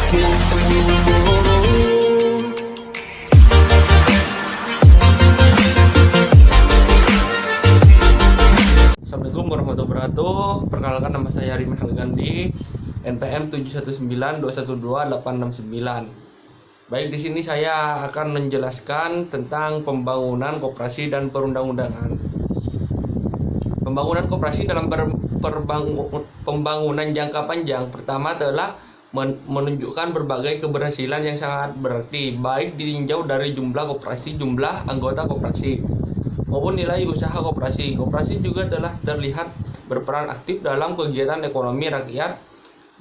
Assalamualaikum warahmatullahi wabarakatuh. Perkenalkan, nama saya Riman Halgandi, NPM 719212869. Baik, di sini saya akan menjelaskan tentang pembangunan koperasi dan perundang-undangan. Pembangunan koperasi dalam pembangunan jangka panjang pertama adalah menunjukkan berbagai keberhasilan yang sangat berarti, baik ditinjau dari jumlah koperasi, jumlah anggota koperasi, maupun nilai usaha koperasi. Koperasi juga telah terlihat berperan aktif dalam kegiatan ekonomi rakyat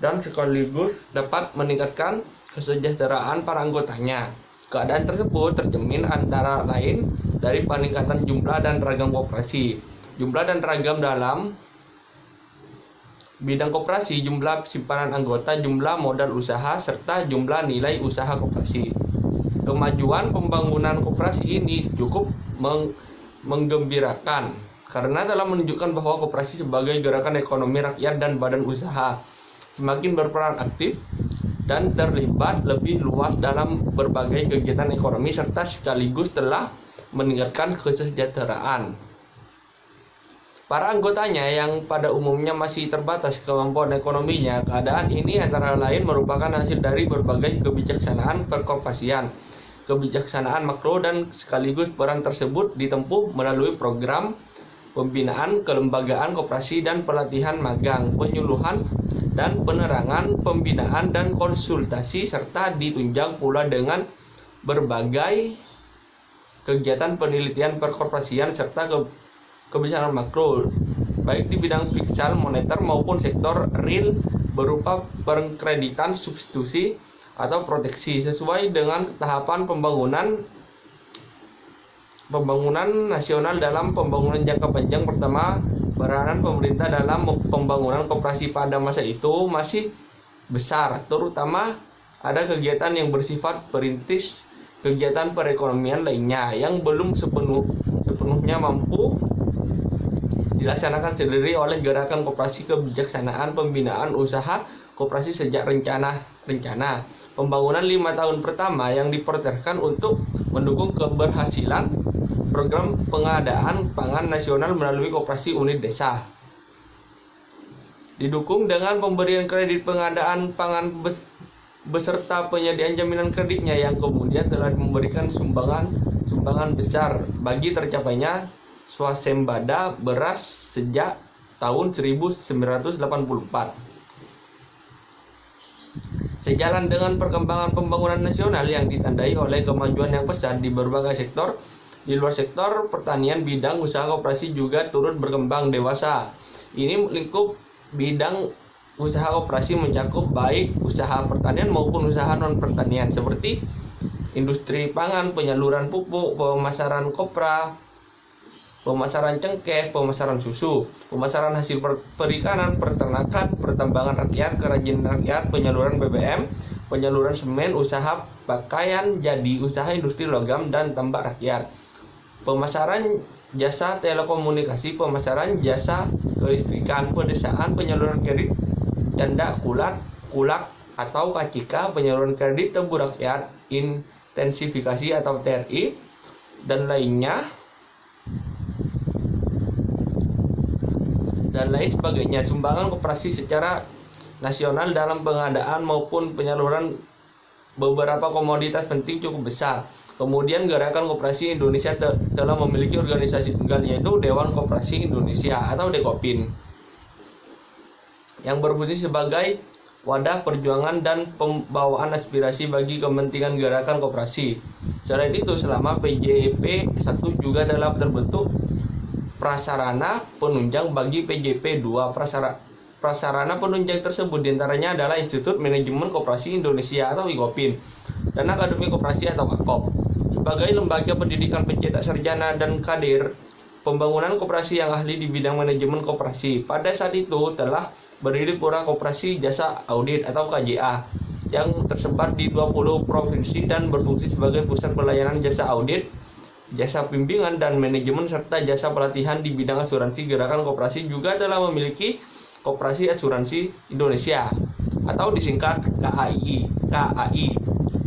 dan sekaligus dapat meningkatkan kesejahteraan para anggotanya. Keadaan tersebut tercermin antara lain dari peningkatan jumlah dan ragam koperasi. Jumlah dan ragam dalam bidang koperasi, jumlah simpanan anggota, jumlah modal usaha, serta jumlah nilai usaha koperasi. Kemajuan pembangunan koperasi ini cukup menggembirakan karena telah menunjukkan bahwa koperasi sebagai gerakan ekonomi rakyat dan badan usaha semakin berperan aktif dan terlibat lebih luas dalam berbagai kegiatan ekonomi serta sekaligus telah meningkatkan kesejahteraan para anggotanya yang pada umumnya masih terbatas kemampuan ekonominya. Keadaan ini antara lain merupakan hasil dari berbagai kebijaksanaan perkoperasian, kebijaksanaan makro, dan sekaligus peran tersebut ditempuh melalui program pembinaan kelembagaan koperasi dan pelatihan magang, penyuluhan dan penerangan, pembinaan dan konsultasi, serta ditunjang pula dengan berbagai kegiatan penelitian perkoperasian serta kebijakan makro, baik di bidang fiskal, moneter maupun sektor real berupa pengkreditan, substitusi atau proteksi sesuai dengan tahapan pembangunan nasional. Dalam pembangunan jangka panjang pertama, peranan pemerintah dalam pembangunan koperasi pada masa itu masih besar, terutama ada kegiatan yang bersifat perintis, kegiatan perekonomian lainnya yang belum sepenuhnya mampu dilaksanakan sendiri oleh gerakan koperasi. Kebijaksanaan pembinaan usaha koperasi sejak rencana pembangunan 5 tahun pertama yang diprioritaskan untuk mendukung keberhasilan program pengadaan pangan nasional melalui koperasi unit desa. Didukung dengan pemberian kredit pengadaan pangan beserta penyediaan jaminan kreditnya yang kemudian telah memberikan sumbangan besar bagi tercapainya swasembada beras sejak tahun 1984. Sejalan dengan perkembangan pembangunan nasional yang ditandai oleh kemajuan yang pesat di berbagai sektor, di luar sektor pertanian, bidang usaha koperasi juga turut berkembang dewasa. Ini lingkup bidang usaha koperasi mencakup baik usaha pertanian maupun usaha non-pertanian seperti industri pangan, penyaluran pupuk, pemasaran kopra, pemasaran cengkeh, pemasaran susu, pemasaran hasil perikanan, peternakan, pertambangan rakyat, kerajinan rakyat, penyaluran BBM, penyaluran semen, usaha pakaian jadi, usaha industri logam dan tambak rakyat, pemasaran jasa telekomunikasi, pemasaran jasa kelistrikan, pedesaan, penyaluran kredit janda kulak atau KCK, penyaluran kredit tebu rakyat, intensifikasi atau TRI, dan lain sebagainya. Sumbangan koperasi secara nasional dalam pengadaan maupun penyaluran beberapa komoditas penting cukup besar. Kemudian gerakan koperasi Indonesia telah memiliki organisasi tunggal, yaitu Dewan Koperasi Indonesia atau Dekopin, yang berfungsi sebagai wadah perjuangan dan pembawaan aspirasi bagi kepentingan gerakan koperasi. Selain itu, selama PJP 1 juga telah terbentuk prasarana penunjang bagi PJP 2. Prasarana penunjang tersebut diantaranya adalah Institut Manajemen Koperasi Indonesia atau IKOPIN dan Akademi Koperasi atau AKOP. Sebagai lembaga pendidikan pencetak sarjana dan kader pembangunan koperasi yang ahli di bidang manajemen koperasi, pada saat itu telah berdiri Pura Koperasi Jasa Audit atau KJA yang tersebar di 20 provinsi dan berfungsi sebagai pusat pelayanan jasa audit, jasa bimbingan dan manajemen, serta jasa pelatihan di bidang asuransi. Gerakan koperasi juga telah memiliki Koperasi Asuransi Indonesia atau disingkat KAI KAI.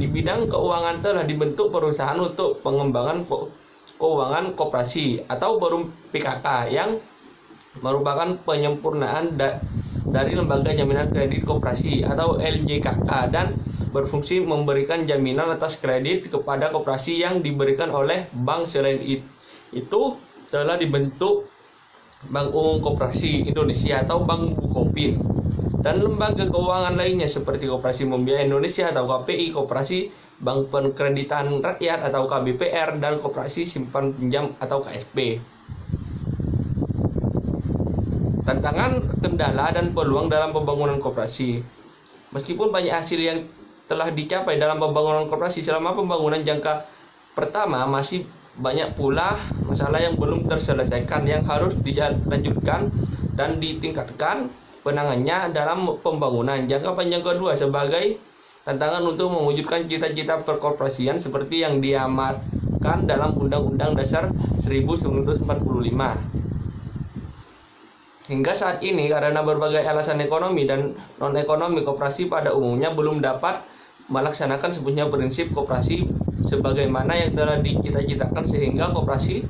Di bidang keuangan telah dibentuk perusahaan untuk pengembangan keuangan koperasi atau forum PKK yang merupakan penyempurnaan dari lembaga jaminan kredit koperasi atau LJKK dan berfungsi memberikan jaminan atas kredit kepada koperasi yang diberikan oleh bank. Selain itu telah dibentuk Bank Umum Koperasi Indonesia atau Bank Bukopin dan lembaga keuangan lainnya seperti Koperasi Membiayai Indonesia atau KPI, Koperasi Bank Perkreditan Rakyat atau KBPR, dan Koperasi Simpan Pinjam atau KSP. Tantangan, kendala, dan peluang dalam pembangunan koperasi. Meskipun banyak hasil yang telah dicapai dalam pembangunan koperasi selama pembangunan jangka pertama, masih banyak pula masalah yang belum terselesaikan yang harus dilanjutkan dan ditingkatkan penanganannya dalam pembangunan jangka panjang kedua sebagai tantangan untuk mewujudkan cita-cita perkoperasian seperti yang diamatkan dalam Undang-Undang Dasar 1945. Hingga saat ini, karena berbagai alasan ekonomi dan non-ekonomi, koperasi pada umumnya belum dapat melaksanakan sepenuhnya prinsip koperasi sebagaimana yang telah dicita-citakan, sehingga koperasi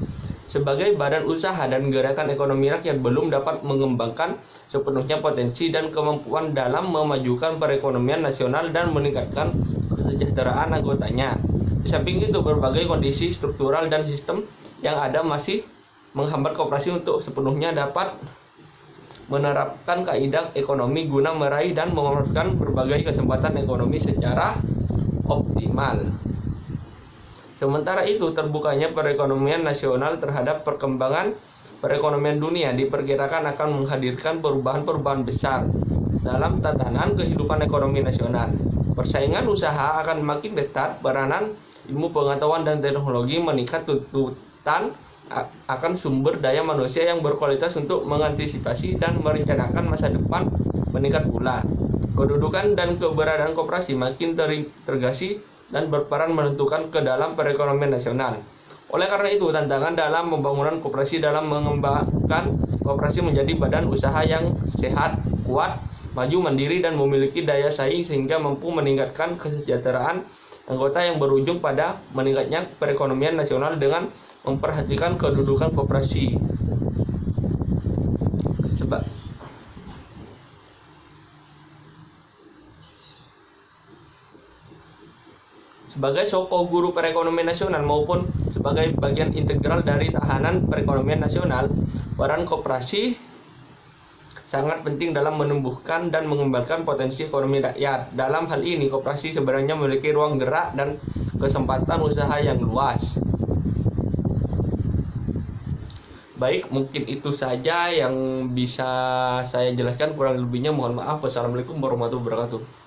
sebagai badan usaha dan gerakan ekonomi rakyat belum dapat mengembangkan sepenuhnya potensi dan kemampuan dalam memajukan perekonomian nasional dan meningkatkan kesejahteraan anggotanya. Di samping itu, berbagai kondisi struktural dan sistem yang ada masih menghambat koperasi untuk sepenuhnya dapat menerapkan kaidah ekonomi guna meraih dan memanfaatkan berbagai kesempatan ekonomi secara optimal. Sementara itu, terbukanya perekonomian nasional terhadap perkembangan perekonomian dunia diperkirakan akan menghadirkan perubahan-perubahan besar dalam tatanan kehidupan ekonomi nasional. Persaingan usaha akan makin ketat, peranan ilmu pengetahuan dan teknologi meningkat, tuntutan akan sumber daya manusia yang berkualitas untuk mengantisipasi dan merencanakan masa depan meningkat pula. Kedudukan dan keberadaan koperasi makin terintegrasi dan berperan menentukan ke dalam perekonomian nasional. Oleh karena itu, tantangan dalam pembangunan koperasi dalam mengembangkan koperasi menjadi badan usaha yang sehat, kuat, maju, mandiri, dan memiliki daya saing sehingga mampu meningkatkan kesejahteraan anggota yang berujung pada meningkatnya perekonomian nasional dengan memperhatikan kedudukan koperasi. Sebagai sokong guru perekonomian nasional maupun sebagai bagian integral dari tahanan perekonomian nasional, peran koperasi sangat penting dalam menumbuhkan dan mengembangkan potensi ekonomi rakyat. Dalam hal ini, koperasi sebenarnya memiliki ruang gerak dan kesempatan usaha yang luas. Baik, mungkin itu saja yang bisa saya jelaskan. Kurang lebihnya mohon maaf. Wassalamualaikum warahmatullahi wabarakatuh.